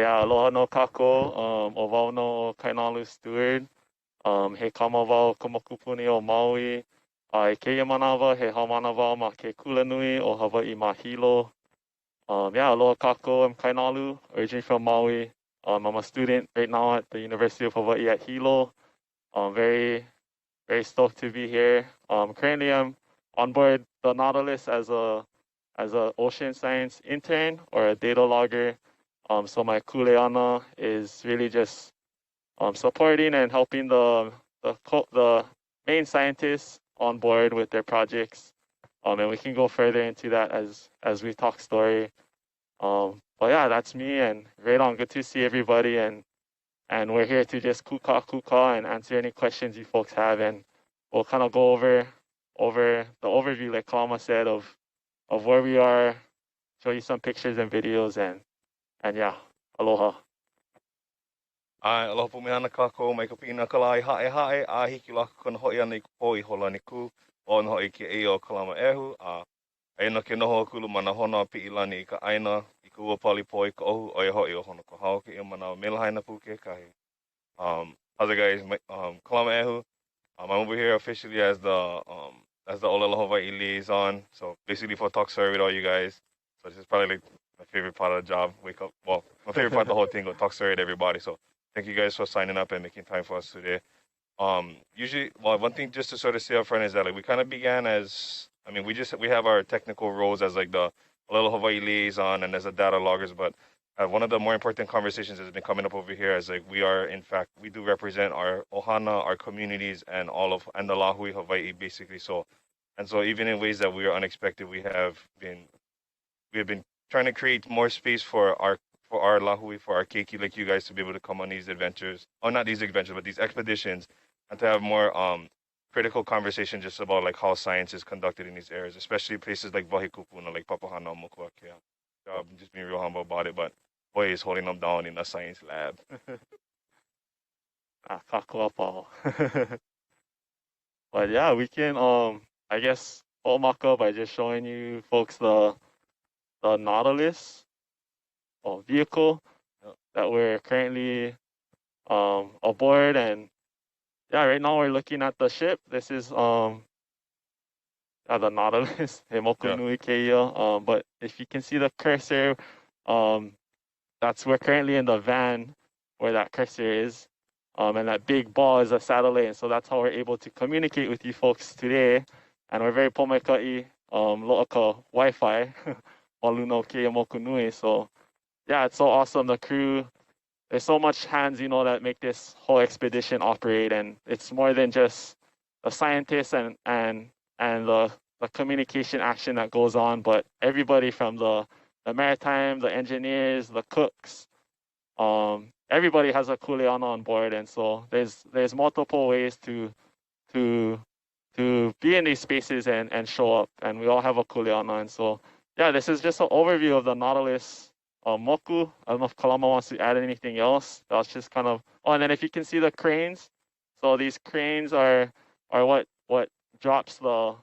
Yeah, aloha no kako, o wau no Kainalu Stewart. He kama wau ka mokupuni o Maui. E keia manawa, he haumana wau ma ke kulanui o Hawaii ma Hilo. Yeah, aloha kako, I'm Kainalu, originally from Maui. I'm a student right now at the University of Hawaii at Hilo. Very, very stoked to be here. Currently I'm on board the Nautilus as a ocean science intern or a data logger. So my kuleana is really just supporting and helping the main scientists on board with their projects. And we can go further into that as we talk story. But yeah, that's me, and right on. Good to see everybody, and we're here to just kuka and answer any questions you folks have, and we'll kind of go over the overview, like Kalama said, of where we are, show you some pictures and videos, and yeah, aloha. Aloha pumeana kako, mai ka pina kalai hae, a hiki laka kona hoi ana I poi hola ni ku, o na hoi ki e o Kalama Ehu, aina ke noho kulu mana hona pi ilani I ka aina, I ka ua pali po I ka ohu, o ia hoi o hono ko hao ke ia mana mela haina pu ke kahi. How's it guys? Kalama Ehu, I'm over here officially as the Olelo Hawaii liaison, so basically for talk story with all you guys. So this is probably like my favorite part of the job, wake up, well, my favorite part of the whole thing, go talk story with everybody, so thank you guys for signing up and making time for us today. Usually, well, one thing just to sort of say up front is that like we kind of began as, I mean, we have our technical roles as like the Olelo Hawaii liaison and as a data loggers, but one of the more important conversations that's been coming up over here is like we do represent our ohana, our communities, and the Lahui Hawaii basically. So even in ways that we are unexpected, we have been trying to create more space for our Lahui, for our keiki, like you guys, to be able to come on these adventures, or not these adventures, but these expeditions, and to have more critical conversation just about like how science is conducted in these areas, especially places like Wahikupuna, like Papahana, Mokuakea. I'm just being real humble about it, but boy is holding them down in the science lab. Kakuapao. But yeah, we can I guess mock up by just showing you folks the Nautilus vehicle that we're currently aboard, and yeah, right now we're looking at the ship. This is the Nautilus, He Moku Nui Keia. But if you can see the cursor, we're currently in the van where that cursor is. And that big ball is a satellite, and so that's how we're able to communicate with you folks today. And we're very pomaikai, lo'aka Wi-Fi, Waluno Keia Moku Nui. So yeah, it's so awesome. The crew, there's so much hands, that make this whole expedition operate, and it's more than just the scientists and the communication action that goes on, but everybody from the maritime, the engineers, the cooks, everybody has a kuleana on board, and so there's multiple ways to be in these spaces and show up, and we all have a kuleana, and so yeah, this is just an overview of the Nautilus moku. I don't know if Kalama wants to add anything else. That's just kind of and then if you can see the cranes, so these cranes are what drops what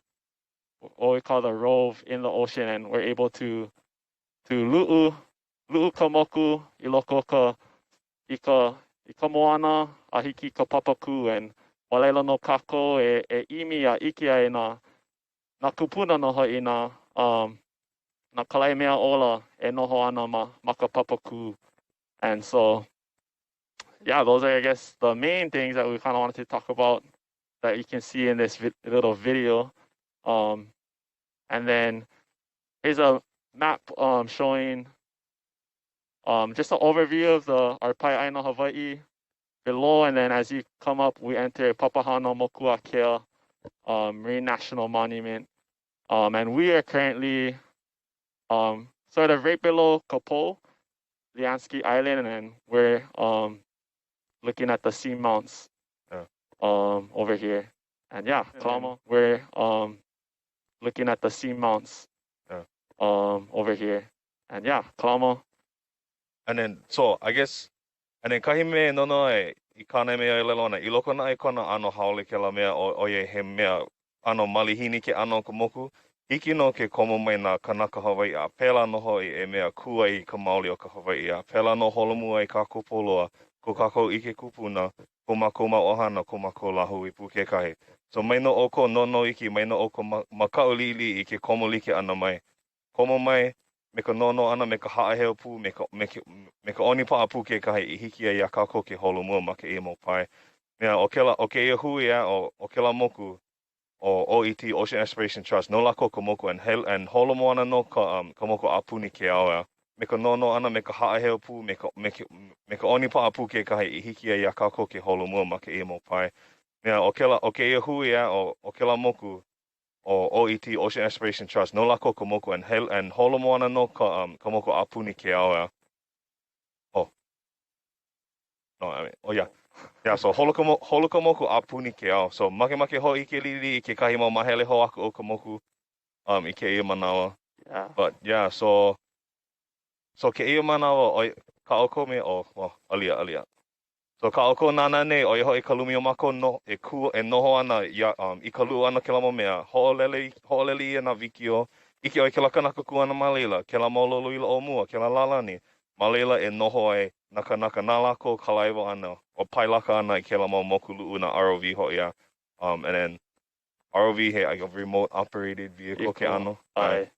we call the rove in the ocean, and we're able to lu'u ka moku I loko ka I ka moana a hiki ka papaku, and walaila no kako e imi a iki ai na kupuna no hoi na kalai mea ola e noho ana ma ka papaku. And so yeah, those are I guess the main things that we kind of wanted to talk about that you can see in this little video. And then here's a map showing just an overview of our Pai'aina Hawaii below, and then as you come up, we enter Papahana Mokuakea Marine National Monument, and we are currently sort of right below Kapo, Liansky Island, and we're looking at the seamounts over here, and yeah, Kalama, we're looking at the seamounts over here, and yeah, Kalama. And then so I guess kahime nono I kana mea lelona I loko na I kona ano haole ke la mea o ye he mea ano malihini ke ano ka moku Hiki no ke komo mai nā kanaka Hawaii a pēlā no hoi e mea kua I ka maoli o ka Hawaii a pēlā no holomu ai kākou poloa ko kākou ike kupuna ko mākou ma ohana ko mākou lahu I pu kekahi. So mai no oko no iki mai no oko makaulili I ke komo like ana mai. Komo mai me ka nono ana me ka haʻaheo pū me ka oni paʻa pū kekahi I hiki ai a kākou ke holomua ma ke ia mau pai. Mea o ke ia hui o kela moku o OET Ocean Exploration Trust no lako ka moku and holomo ana no ka moku apuni ke ao me ka nono ana me ka haʻaheo pū me ka oni paʻa pū kekahi I hiki ai a kākou ke holomua ma ke ia mau pai. Mea o ke ia hui o kela moku o OET Ocean Exploration Trust no lako ka moku and holomo ana no ka moku apuni ke ao oh no I mean oh yeah. Yeah, so holo ka moku apuni ke ao. So make ho I ke lili I ke kahi mau mahele ho aku o ka moku I ke ia manawa. Yeah. But yeah, so ke ia manawa o ka oko me alia. So ka oko nana nei o hoi ka lumi o mako no e noho ana I ka luu ana ke la mea ho'olele ia na vikio Ike o ke la kanaka ku ana ma leila ke la maulolo I o mua ke la lalani ma leila e noho ai naka nā lako kalaiwa ana o pailaka ana I ke la mau moku lu'u na ROV hoi a and then ROV he like a remote operated vehicle ke ano Ai.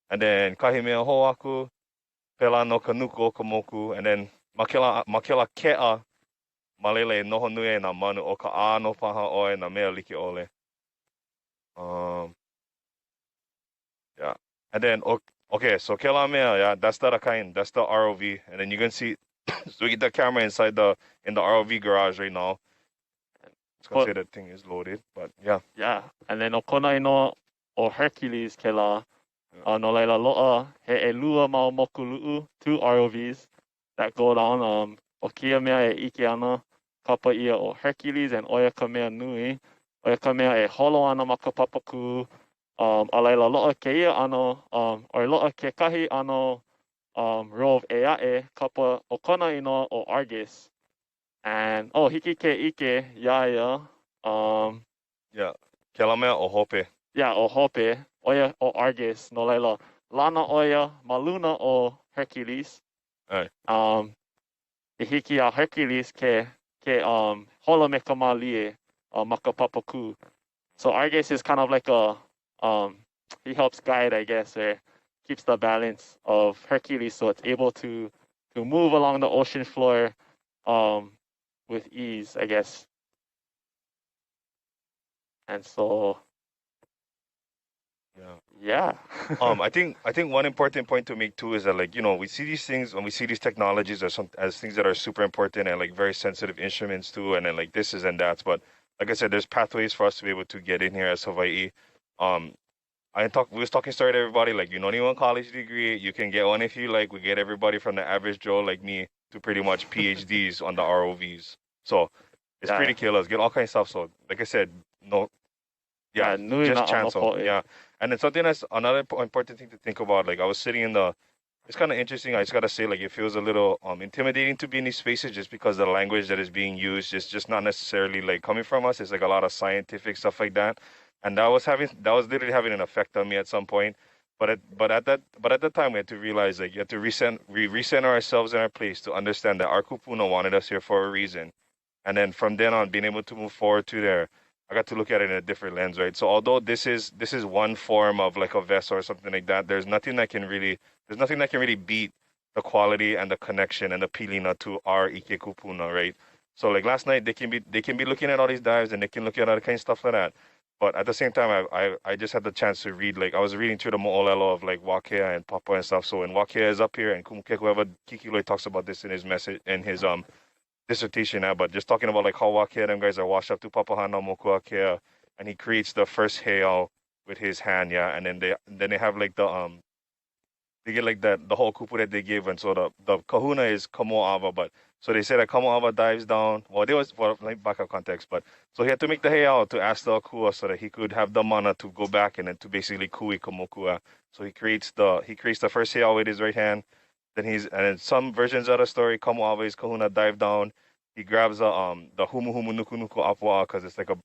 and then kahi mea ho aku pela no ka nuku o ka moku and then ma ke la ke'a ma leila e noho nui e nā manu o ka āno paha oe nā mea like ole. Yeah. And then, okay, so ke la mea, yeah, that's the kind, that's the ROV. And then you can see, so we get the camera in the ROV garage right now. Let's go say that thing is loaded, but yeah. Yeah, and then o kona ino o Hercules ke la, no leila loa he lua mau moku lu'u, 2 ROVs that go down. O kia mea e ike ana, papa ia o Hercules and oia ka mea nui, oia ka mea e holo ana ma ka papaku, a leila loa ke ia ano, or loa ke kahi ano rove e ae, kapa o kona ino o Argus. And, hiki ke ike, ia, Yeah, ke la mea o hope. yeah, o hope, oia o Argus, no leila, lana oia, maluna o Hercules. Right. I hiki a Hercules ke holo me ka malie, ma ka papaku. So Argus is kind of like he helps guide, I guess, or keeps the balance of Hercules so it's able to move along the ocean floor with ease, I guess. And so yeah. I think one important point to make too is that, like, you know, we see these things when we see these technologies as things that are super important and like very sensitive instruments too, and then like this is and that's. But like I said, there's pathways for us to be able to get in here as Hawaii. We was talking story to everybody, like, you don't need one college degree, you can get one if you like. We get everybody from the average Joe like me to pretty much PhDs on the ROVs. So it's pretty killers, get all kinds of stuff. So like I said, just chance. Yeah. And then something that's another important thing to think about, like I was sitting it's kind of interesting. I just got to say, like, it feels a little intimidating to be in these spaces just because the language that is being used is just not necessarily like coming from us. It's like a lot of scientific stuff like that. And that was literally having an effect on me at some point. But at that time, we had to realize, like, you have to recenter ourselves in our place to understand that our kupuna wanted us here for a reason. And then from then on, being able to move forward to there, I got to look at it in a different lens, right? So although this is one form of like a vessel or something like that, there's nothing that can really beat the quality and the connection and the pilina to our Ike Kupuna, right? So like last night, they can be looking at all these dives and they can look at all kind of stuff like that. But at the same time, I just had the chance to read, like I was reading through the mo'olelo of like Wakea and Papa and stuff. So when Wakea is up here and Kumukeko, whoever Kikiloi talks about this in his message and his dissertation now, but just talking about like how Wakea, them guys are washed up to Papahana Mokuakea, and he creates the first heiau with his hand, yeah, and then they have like they get like the whole kupu that they give, and so the kahuna is Kamo'ava, but so they say that Kamo'ava dives down. Well, there was for like backup context, but so he had to make the heiau to ask the akua so that he could have the mana to go back and then to basically kui Kamokua. So he creates the first heiau with his right hand. Then and in some versions of the story, Kamo'awa's kahuna dive down. He grabs the humu humu nuku nuku apua because it's like a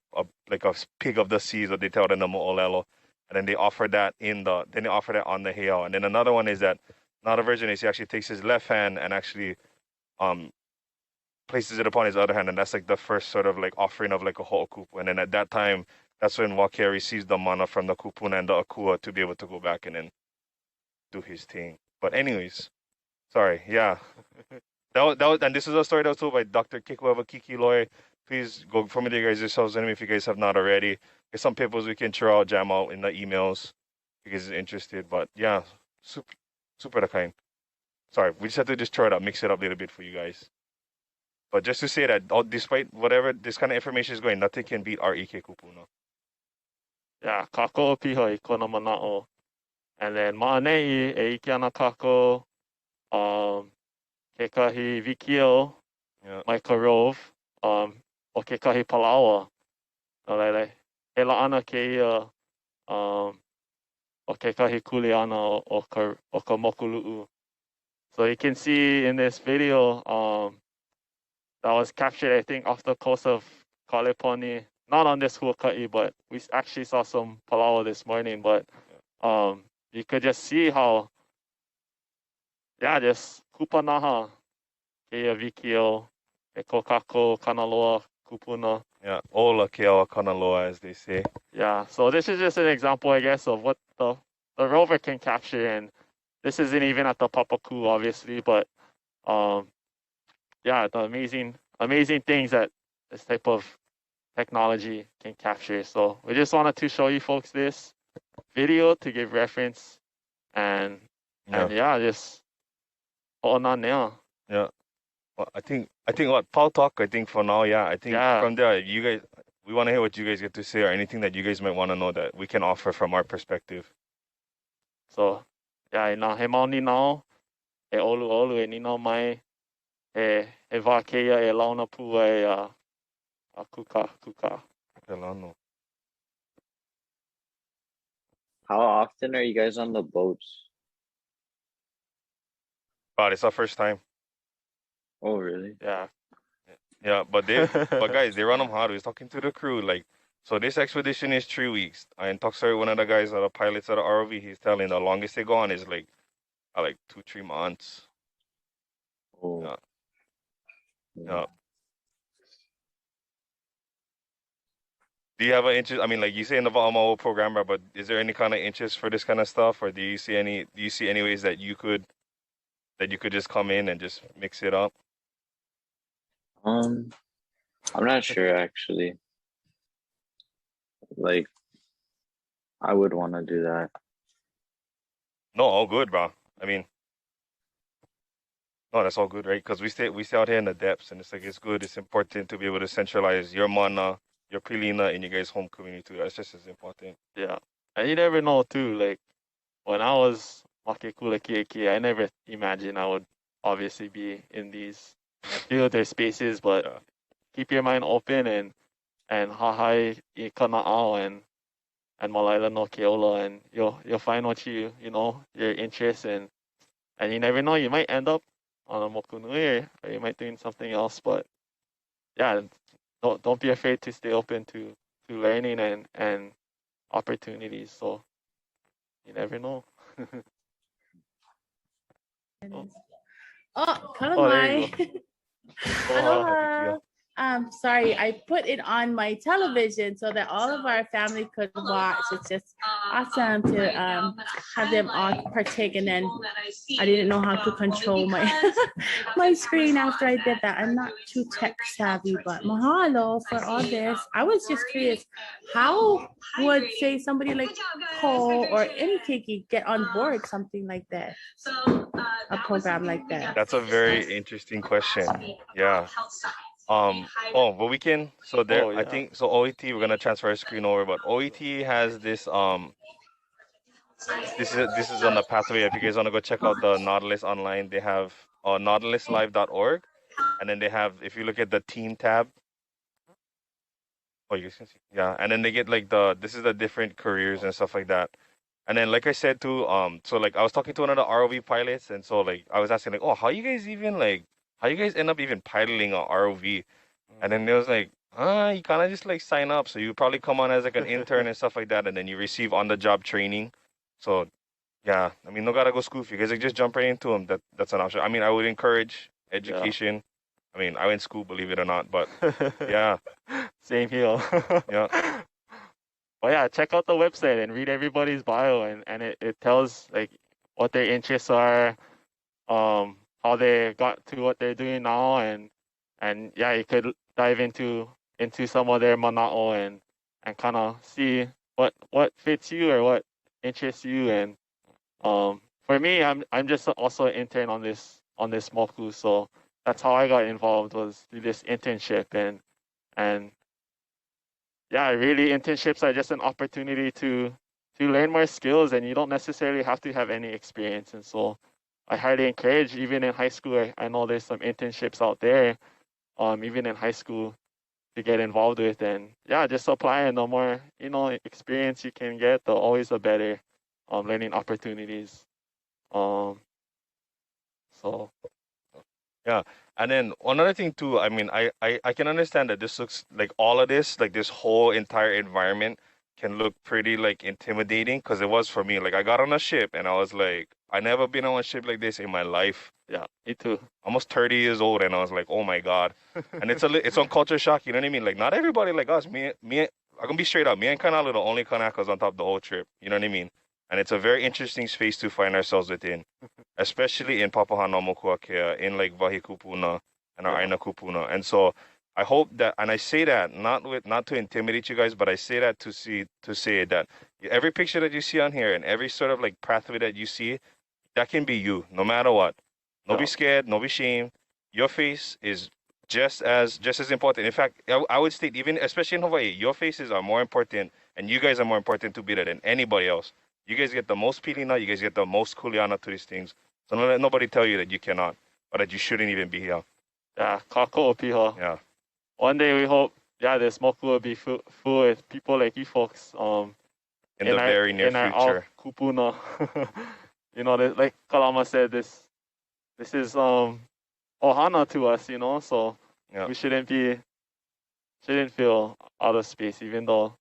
pig of the seas, what they tell in the mo'olelo. and then they offer that on the heiau. And then another one is that another version is he actually takes his left hand and actually places it upon his other hand, and that's like the first sort of like offering of like a ho'okupu. And then at that time, that's when Wakea receives the mana from the kupuna and the akua to be able to go back and then do his thing. But anyways, sorry, yeah. And this is a story that was told by Dr. Luʻuaeaahikiikalipolipo. Please go familiarize yourselves with him if you guys have not already. There's some papers we can throw out, jam out in the emails if you guys are interested. But yeah, super kind. Sorry, we just have to just throw it up, mix it up a little bit for you guys. But just to say that, despite whatever this kind of information is going, nothing can beat our Ike Kupuna. Yeah, kako piho I kona mana'o. And then ma'anei e ike ana kako kekahi vikio mai ka rove o kekahi palaoa. Alele, he la'ana keia o kekahi kuleana o ka mokulu'u. So you can see in this video that was captured, I think, off the coast of Kaleponi. Not on this huaka'i, but we actually saw some palao this morning. But you could just see how, just kupanaha, keia vikio, e kokako kanaloa kupuna. Yeah, ola keawa kanaloa, as they say. Yeah, so this is just an example, I guess, of what the rover can capture. And this isn't even at the papaku, obviously, but the amazing things that this type of technology can capture. So we just wanted to show you folks this video to give reference and just on now. Yeah. Well, I think what Paul talk, I think for now, I think from there you guys, we want to hear what you guys get to say or anything that you guys might want to know that we can offer from our perspective. So ina he mauni nao e olu e nino mai e wā keia e launa pua e a kuka. Elano. How often are you guys on the boats? God, it's our first time. Oh, really? Yeah. Yeah, but guys, they run them hard. We was talking to the crew, like, so this expedition is 3 weeks. And talks to one of the guys, the pilots of the ROV, he's telling the longest they go on is like 2-3 months. Oh. Yeah. Do you have an interest? I mean, like you say in the Va'amao programmer, but is there any kind of interest for this kind of stuff, or do you see any ways that you could just come in and just mix it up? I'm not sure actually. Like, I would want to do that. No, all good, bro. I mean, no, that's all good, right? Because we stay out here in the depths, and it's like it's good. It's important to be able to centralize your mana, your pilina, in your guys' home community too. That's just as important. Yeah, and you never know too. Like when I was Makekula Kieki, I never imagined I would obviously be in these theater spaces, but keep your mind open and hahai I kana'ao and malaila no keola, and you'll find what your interest in, and you never know, you might end up on a mokunui or you might doing something else. But don't be afraid to stay open to learning and opportunities. So you never know. Kalamai. Aloha. Sorry, I put it on my television so that all of our family could watch. It's just awesome to have them all partake, and then I didn't know how to control my my screen after I did that. I'm not too tech savvy, but mahalo for all this. I was just curious, how would say somebody like Cole or any Kiki get on board something like that? A program like that? That's a very interesting question. Yeah. But we can. So there, I think. So OET, we're gonna transfer our screen over. But OET has this. This is on the pathway. If you guys wanna go check out the Nautilus online, they have nautiluslive.org, and then they have. If you look at the team tab. Oh, you guys can see. Yeah, and then they get like this is the different careers and stuff like that. And then, like I said too, so like I was talking to one of the ROV pilots, and so like I was asking like, oh, how you guys end up even piloting a ROV? And then they was like, You kind of just like sign up. So you probably come on as like an intern and stuff like that, and then you receive on-the-job training. So yeah, I mean, no gotta go school for you guys. Like just jump right into them. That's an option. I mean, I would encourage education. I mean, I went to school, believe it or not, but yeah, Same here. yeah, But yeah, check out the website and read everybody's bio, and it tells like what their interests are, how they got to what they're doing now, and yeah, you could dive into some of their mana'o and kind of see what fits you or what interests you. And for me, I'm just also an intern on this moku, so that's how I got involved, was through this internship. And yeah, really, internships are just an opportunity to learn more skills, and you don't necessarily have to have any experience. And so I highly encourage, even in high school, I know there's some internships out there, even in high school, to get involved with. And yeah, just apply, and the more, experience you can get, the always the better learning opportunities. So yeah. And then another thing too, I mean, I can understand that this looks like all of this, like this whole entire environment can look pretty like intimidating, because it was for me. Like I got on a ship and I was like, I never been on a ship like this in my life. yeah, me too. Almost 30 years old, and I was like, oh my God. And it's on culture shock, you know what I mean? Like not everybody like us. I'm gonna be straight up. Me and Kanala are the only Kanakas on top of the whole trip. You know what I mean? And it's a very interesting space to find ourselves within, especially in Papahanaumokuakea, in like Vahikupuna and our Aina Kupuna. And so I hope that, and I say that not to intimidate you guys, but I say that to say that every picture that you see on here and every sort of like pathway that you see, that can be you, no matter what. No be scared, no be shamed. Your face is just as important. In fact, I would state, even especially in Hawaii, your faces are more important, and you guys are more important to be there than anybody else. You guys get the most pilina, you guys get the most kuleana to these things. So don't let nobody tell you that you cannot, or that you shouldn't even be here. Yeah, kako piha. Yeah. One day we hope, this moku will be full with people like you folks. In the very near future. Kupuna. Like Kalama said, this is ohana to us, so we shouldn't feel out of space, even though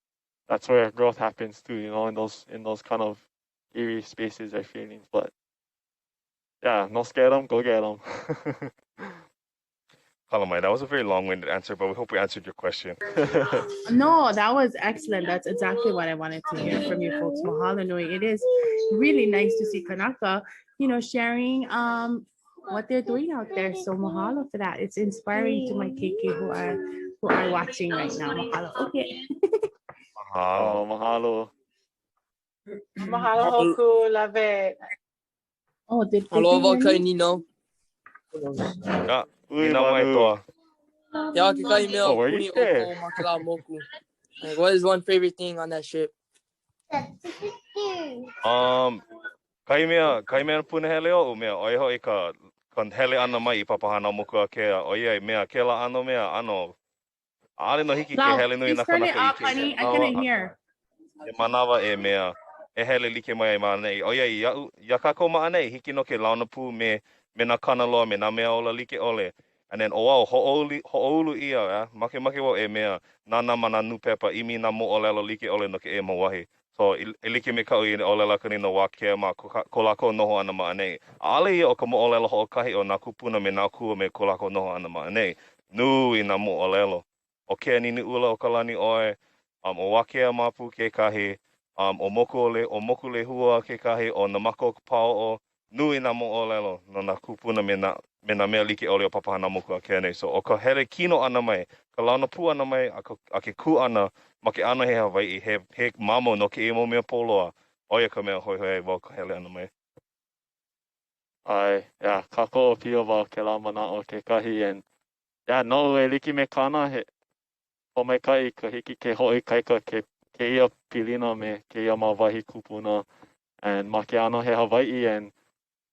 that's where growth happens too, in those kind of eerie spaces or feelings. But yeah, no scare them, go get them. Kalamai, that was a very long-winded answer, but we hope we answered your question. No, that was excellent. That's exactly what I wanted to hear from you folks. Mahalo nui. It is really nice to see Kanaka, sharing what they're doing out there. So mahalo for that. It's inspiring to my keiki who are watching right now. Mahalo. Okay. Oh, mahalo. Mahalo hoku, love it. Oh, did Aloha they kai hear me? Nino. Yeah. Ui, Nina mai manu. toa. He ake kai mea Oh, where puni you stay? oko ma ke la moku. Like, what is one favorite thing on that ship? Kai mea punahele o mea oiho I ka hele ana mai I Papahanaumokuakea. Oia mea kela ano mea ano. Ale no hiki ke hele nui na Please turn it kanaka I up, ke honey. I couldn't hear. E manawa e mea e hele like mai ma nei. Oia ia kako ma nei hiki no ke launa pu me na kanaloa me na mea ola like ole. And then o ho'olu ia make wo e mea nana mana nupepa imi na mo olelo like ole no ke e mawahi. So I like me kau I olela kani no wake ma ko lako noho ana ma nei. Ale ia o ka mo olelo ho kahi o na kupuna me na kua me ko lako noho ana ma nei. Nui na mo olelo. O ke ni ula o kalani oe o wakea mapu ke kahi o moku le hua ke kahi o na mako pao o nui na mo olelo no na kupuna me na mea like ole o Papahanaumokuakea nei. So o ka hele kino ana mai, ka launa pu ana mai a ke ku ana ma ke ana he Hawaii he mamo no ke imo mea poloa. Oia ka mea hoi wau ka hele ana mai. Ai, kako o pio wau ke la mana o ke kahi, and no e liki me kana he o mai kai ka hiki ke hoi kaika ke ia pilina me ke ia mau wahi kupuna, and ma ke ano he Hawaii, and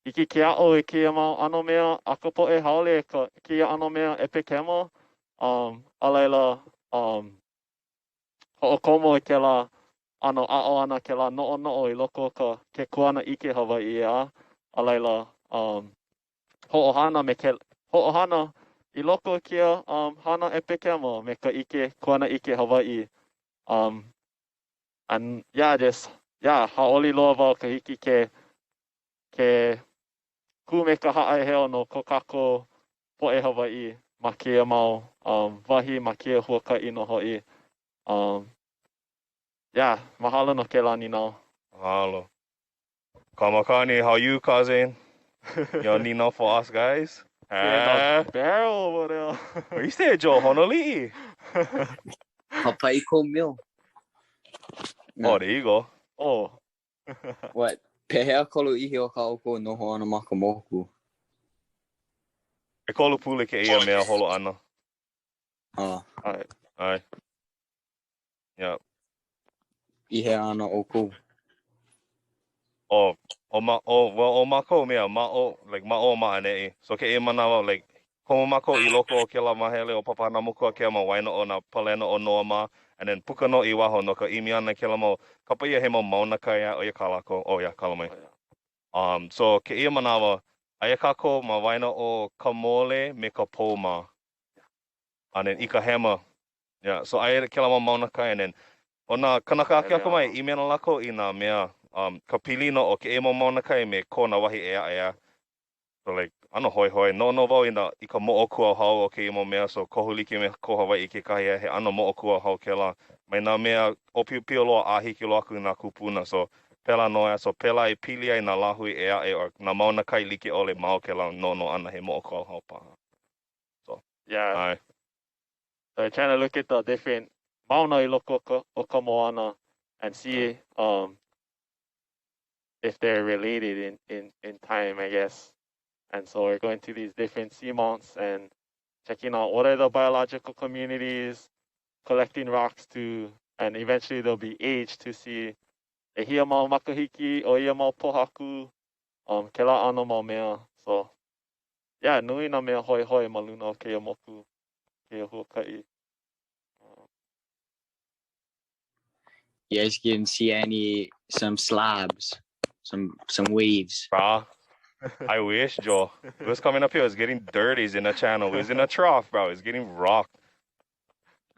hiki ke a'o e ke ia mau ano mea a ka po e haole ke ia ano mea e pekema, a laila ho'okomo e ke la ano a'o ana ke la no'o I loko o ke kuana ike Hawaii a laila ho'ohana I loko kia hana e pekemo me ka ike kuana ike Hawaii. And yeah, just haoli loa wau ka hiki ke ku me ka haʻai heo no ko kako poʻe Hawaii ma kia mau wahi ma kia huakaʻi no hoʻi. Yeah, mahalo no ke lani now. Mahalo. Kamakani, how you, cousin? Your Nino for us guys? Yeah, the barrel over there. Where you stay, Joe? Honolulu. Hawaii ko mil. Oh, there you go. Oh. What? Pehea kolo ihi o ka oko noho ana ma ka moku. E kolu pule ke ia mea holo ana. Alright. Ai. Yeah. Ihe ana oko. O mako mea, like ma'anei. So ke e manawa, like, komo mako I loko o ke la mahele o papana muku a ke ma waina o na palena o noa ma, and then puka no I waho no ka imi ana ke la mo, kapa ia he mo mauna ka ia o ia kalako, o ia kalamai. So ke ia manawa, aia kako ma waina o ka mole me ka pōma. And then I ka hema. Yeah, so aia ke la mo mauna ka, and then o na kanaka ake ako mai, I mea na lako I na mea, ka pilino o ke e mo mauna kai me ko na wahi ea. So like, ano hoi, no wau I ka mo'o kua hau o ke imo mea, so kohuliki me ko Hawaii I ke kahi he ano mo'o kua hau ke la. Mai nā mea, o piu loa ahiki loa aku nā kupuna, so pela noa, so pela I pili ai nā lahui or nā mauna kai like ole mao ke la no ana he mo'o kua hau paha. So, Yeah. ai. So I'm trying to look at the different mauna I loko o ka moana and see if they're related in time, I guess. And so we're going to these different seamounts and checking out what are the biological communities, collecting rocks and eventually they'll be aged to see e hia mau makahiki o ia mau pohaku, ke la ano mau mea. So yeah, nui na mea hoi ma luna o keia moku, keia huakaʻi. You guys can see some slabs, some waves. Bro, I wish, Joe. It was coming up here, it was getting dirty, it's in the channel, it was in a trough, bro, it's getting rocked.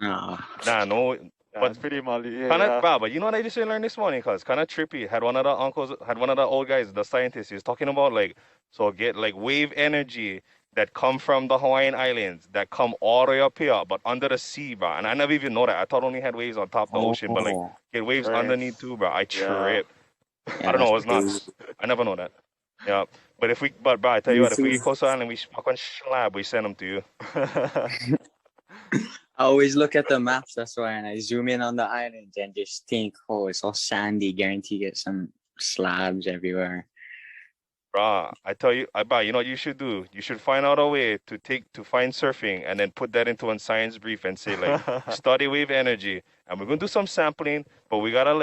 Nah, no. Yeah, but it's pretty mali. Yeah. But you know what I just learned this morning? Cause kind of trippy. Had one of the old guys, the scientist, he was talking about like, so get like wave energy that come from the Hawaiian Islands that come all the way up here, but under the sea, bro. And I never even know that. I thought only had waves on top of the ocean, but like get waves underneath too, bro. I tripped. I don't know. It's nuts. I never know that. Yeah. But bro, I tell you what, if we get Coastal Island, we fuck on slab, we send them to you. I always look at the maps, that's why, and I zoom in on the island and just think, oh, it's all sandy, guarantee you get some slabs everywhere. Bruh, I tell you, you know what you should do? You should find out a way to find surfing and then put that into a science brief and say like, study wave energy. And we're gonna do some sampling, but we gotta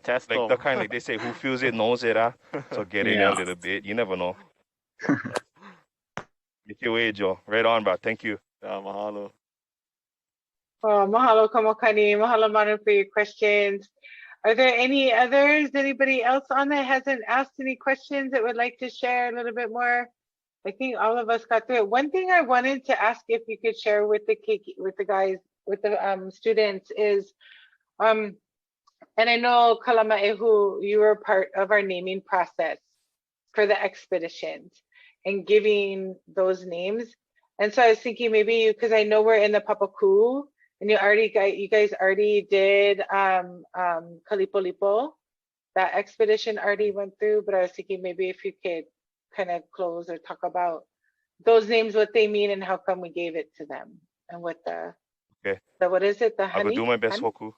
test like the kind like they say, who feels it knows it, So get in there a little bit. You never know. Make your way, Joe. Right on, bro. Thank you. Yeah, mahalo. Oh, mahalo Kamokani. Mahalo Manu for your questions. Are there any others? Anybody else on that hasn't asked any questions that would like to share a little bit more? I think all of us got through it. One thing I wanted to ask if you could share with the guys, with the students is, and I know Kalamaehu, you were part of our naming process for the expeditions and giving those names. And so I was thinking maybe because I know we're in the Papaku, and you guys already did Kalipolipo. That expedition already went through, but I was thinking maybe if you could kind of close or talk about those names, what they mean, and how come we gave it to them, and what what is it? The honey. I will do my best, Hoku.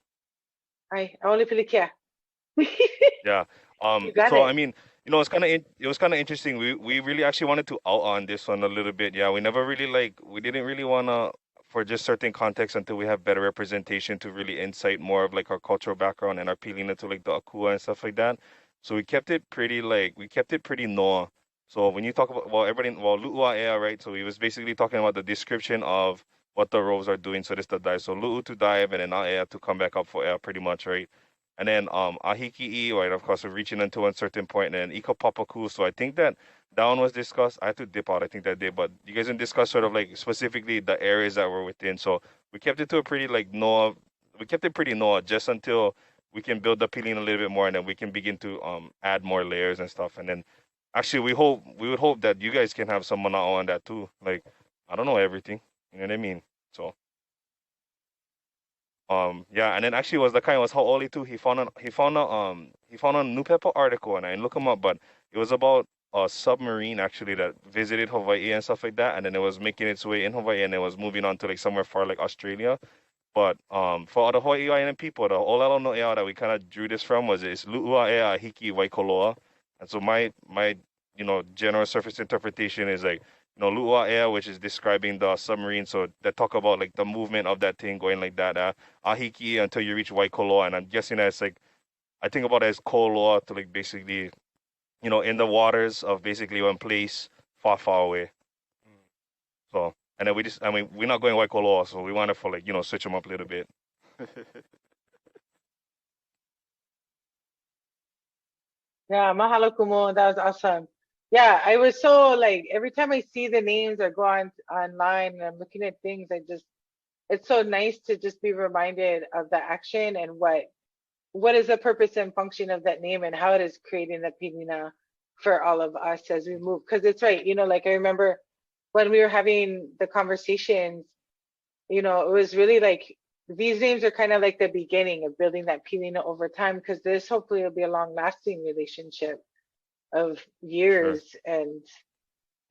I only feel like Yeah. So I mean, you know, it was kind of interesting. We really actually wanted to out on this one a little bit. Yeah, we never really we didn't really wanna for just certain context until we have better representation to really insight more of like our cultural background and our peeling into like the akua and stuff like that. So we kept it pretty noa. So when you talk about Luʻuaeaahikiikalipolipo, right? So he was basically talking about the description of what the rows are doing. So this the dive. So Lu'u to dive and then Aea to come back up for air, pretty much, right? And then Ahiki'i, right? Of course, we're reaching into a certain point, and then Ika Papaku. So I think that that one was discussed. I had to dip out, I think, that day, but you guys didn't discuss sort of like specifically the areas that were within. So we kept it to a pretty like NOAA. We kept it pretty NOAA just until we can build the Piling a little bit more, and then we can begin to add more layers and stuff. And then actually, we would hope that you guys can have some mana'o on that too. Like I don't know everything, you know what I mean? So. Yeah, and then actually was the kind was how Oli too. He found a New Pepper article and I didn't look him up, but it was about a submarine actually that visited Hawaii and stuff like that, and then it was making its way in Hawaii and it was moving on to like somewhere far like Australia. But for the Hawaii Island people, the Olelo no Ea that we kind of drew this from was it's Luʻuaeaahikiikalipolipo, and so my general surface interpretation is like Luʻuaea, which is describing the submarine. So they talk about like the movement of that thing going like that, ahiki until you reach Waikoloa. And I'm guessing that's like, I think about it as Koloa to like basically, in the waters of basically one place far, far away. So, and then we're not going Waikoloa, so we want to for like, switch them up a little bit. Yeah, mahalo kumo. That was awesome. Yeah, I was so like every time I see the names or go online and I'm looking at things, it's so nice to just be reminded of the action and what is the purpose and function of that name and how it is creating the pilina for all of us as we move. Because it's right, like I remember when we were having the conversations, it was really like these names are kind of like the beginning of building that pilina over time, because this hopefully will be a long lasting relationship of years. Sure. and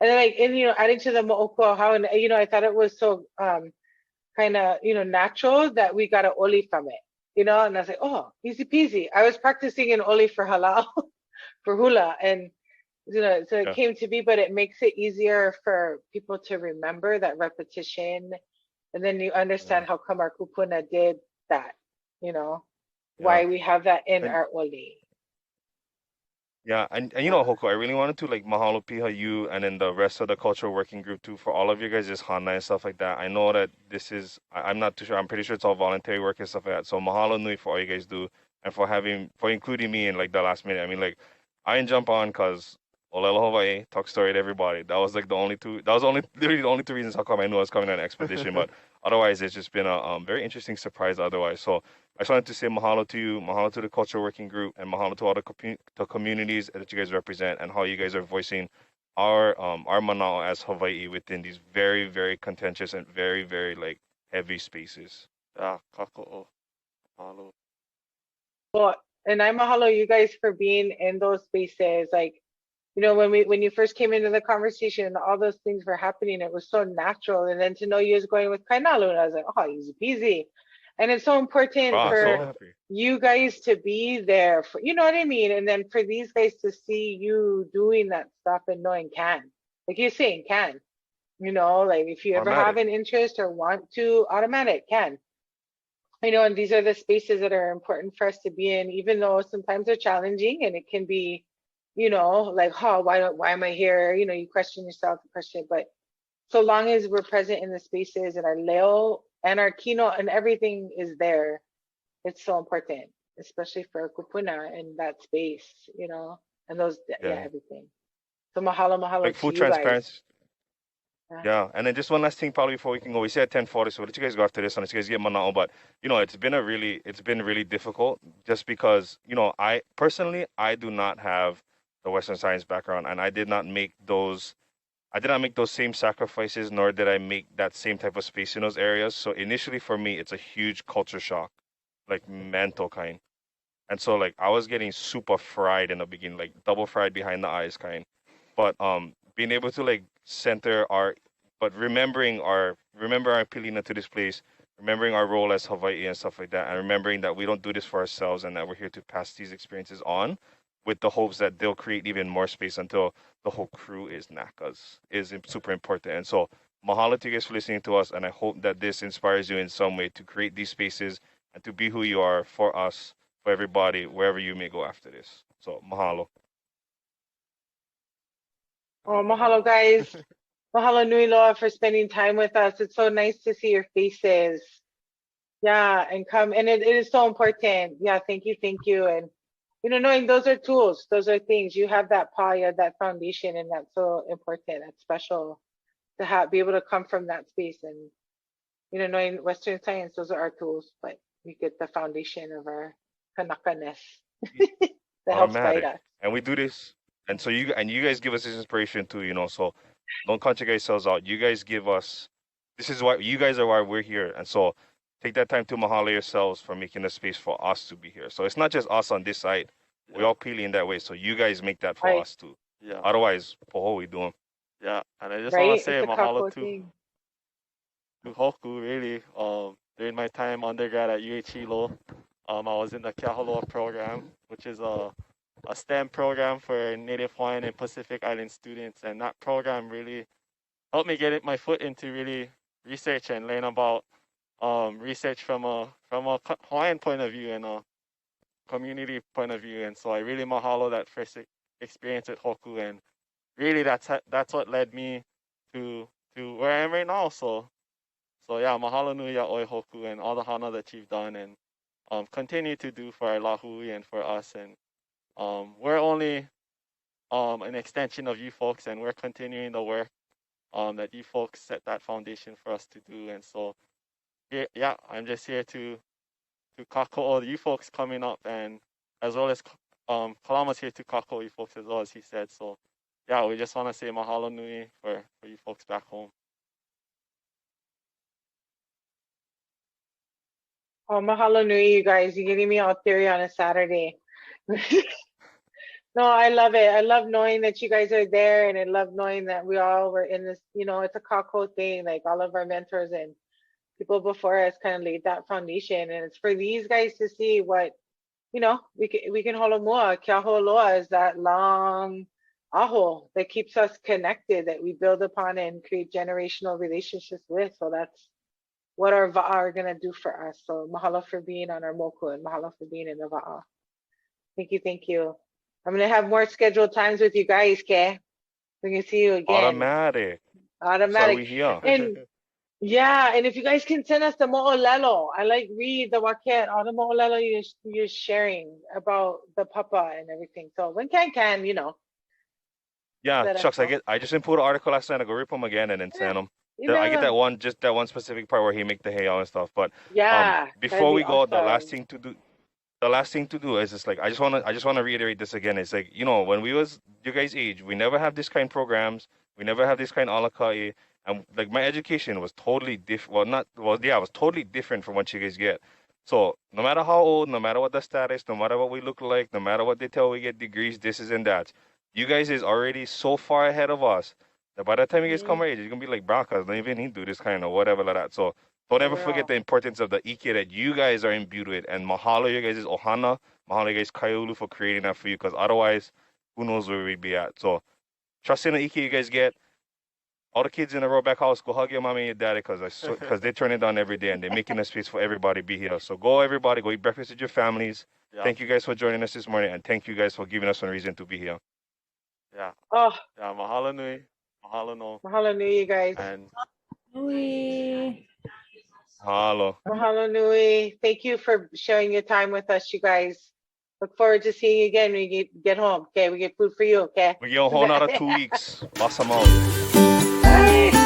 like adding to the mo'oko, how I thought it was so kind of natural that we got an oli from it, and I was like, oh, easy peasy. I was practicing an oli for halal for hula, and so it came to be, but it makes it easier for people to remember that repetition, and then you understand how come our kupuna did that, why we have that in our oli. Yeah, and Hoko, I really wanted to like mahalo piha you and then the rest of the cultural working group too for all of you guys' hana and stuff like that. I know that this is, I'm not too sure, I'm pretty sure it's all voluntary work and stuff like that. So mahalo nui for all you guys do and for including me in like the last minute. I mean, like, I didn't jump on because Olelo Hawaii, talk story to everybody. That was like literally the only two reasons how come I knew I was coming on an expedition. But otherwise, it's just been a very interesting surprise otherwise. So I just wanted to say mahalo to you, mahalo to the culture working group, and mahalo to all the communities that you guys represent and how you guys are voicing our manao as Hawaii within these very, very contentious and very, very like heavy spaces. Yeah, kako'o. Mahalo. Well, and I mahalo you guys for being in those spaces. Like, when you first came into the conversation, all those things were happening. It was so natural, and then to know you was going with Kainalu, and I was like, oh, easy peasy. And it's so important for you guys to be there for, you know what I mean? And then for these guys to see you doing that stuff and knowing like you're saying can, like if you ever have an interest or want to, automatic can. And these are the spaces that are important for us to be in, even though sometimes they're challenging and it can be, like, why am I here? You question yourself, but so long as we're present in the spaces and our leo and our kino and everything is there, it's so important, especially for kupuna in that space, and those, everything. So mahalo like to full you transparency. guys. Yeah, and then just one last thing, probably before we can go. We said 10:40, so let you guys go after this and let you guys get manao. But it's been really difficult just because I personally do not have the Western science background, and I did not make those same sacrifices, nor did I make that same type of space in those areas. So initially for me, it's a huge culture shock, like mental kind. And so like I was getting super fried in the beginning, like double fried behind the eyes kind. But being able to like remembering our pilina to this place, remembering our role as Hawaii and stuff like that, and remembering that we don't do this for ourselves and that we're here to pass these experiences on with the hopes that they'll create even more space until the whole crew is nakas is super important. And so mahalo to you guys for listening to us, and I hope that this inspires you in some way to create these spaces and to be who you are for us, for everybody, wherever you may go after this. So mahalo. Oh, mahalo guys. Mahalo nui loa for spending time with us. It's so nice to see your faces. Yeah, and come, and it is so important. Yeah, thank you. And knowing those are tools, those are things. You have that paw, you have that foundation, and that's so important. That's special to have be able to come from that space. And knowing Western science, those are our tools, but we get the foundation of our Kanaka-ness that helps guide Automatic. us. And we do this, and so you guys give us this inspiration too, so don't count yourselves out. You guys give us, this is why you guys are why we're here. And so take that time to mahalo yourselves for making the space for us to be here. So it's not just us on this side. We all pili in that way. So you guys make that for us too. Yeah. Otherwise, poho we doing. Yeah. And I just want to say It's a mahalo kako to Hoku, really. During my time undergrad at UH Hilo, I was in the Keaholoa program, which is a STEM program for Native Hawaiian and Pacific Island students. And that program really helped me get my foot into really research and learn about research from a Hawaiian point of view and a community point of view. And so I really mahalo that first experience at Hoku, and really that's what led me to where I am right now. So yeah, mahalo nui ya oi Hoku and all the hana that you've done and continue to do for our lahui and for us. And we're only an extension of you folks, and we're continuing the work that you folks set that foundation for us to do. And so yeah, I'm just here to kako all you folks coming up, and as well as Kalama's here to kako you folks as well, as he said. So yeah, we just want to say mahalo nui for you folks back home. Oh, mahalo nui, you guys. You're getting me all theory on a Saturday. No, I love it. I love knowing that you guys are there, and I love knowing that we all were in this, it's a kako thing, like all of our mentors and people before us kind of laid that foundation. And it's for these guys to see what, we can holomoa. Kia holoa is that long aho that keeps us connected, that we build upon and create generational relationships with. So that's what our va'a are going to do for us. So mahalo for being on our moku, and mahalo for being in the va'a. Thank you. I'm going to have more scheduled times with you guys, okay? We can see you again. Automatic. Automatic. So we here. And yeah, and if you guys can send us the mo'olelo, I read the waket, all the mo'olelo you're sharing about the papa and everything. So when can, Yeah, Let us shucks, know. I just input an article last night. I go rip them again and then send them. I get that one specific part where he make the hay and stuff. But Yeah. before we go, the awesome. last thing to do is just like I just wanna reiterate this again. It's like, when we was you guys' age, we never have this kind of programs. We never have this kind of alakai. And like my education was totally different. It was totally different from what you guys get. So no matter how old, no matter what the status, no matter what we look like, no matter what they tell we get degrees, this is and that. You guys is already so far ahead of us that by the time you guys come our age, you're gonna be like Broncos, don't even need to do this kind of whatever like that. So don't ever forget the importance of the ike that you guys are imbued with. And mahalo you guys is ohana, mahalo you guys kaiulu for creating that for you, because otherwise, who knows where we'd be at. So trust in the ike you guys get. All the kids in the Roback house, go hug your mommy and your daddy, because they turn it on every day and they're making a space for everybody to be here. So go everybody, go eat breakfast with your families. Yeah. Thank you guys for joining us this morning, and thank you guys for giving us a reason to be here. Yeah. Oh. Yeah, mahalo nui. Mahalo no. Mahalo nui, you guys. And Nui. Mahalo. Mahalo nui. Thank you for sharing your time with us, you guys. Look forward to seeing you again when you get home. Okay, we get food for you. Okay. We get a whole another 2 weeks. Boss them out. Bye.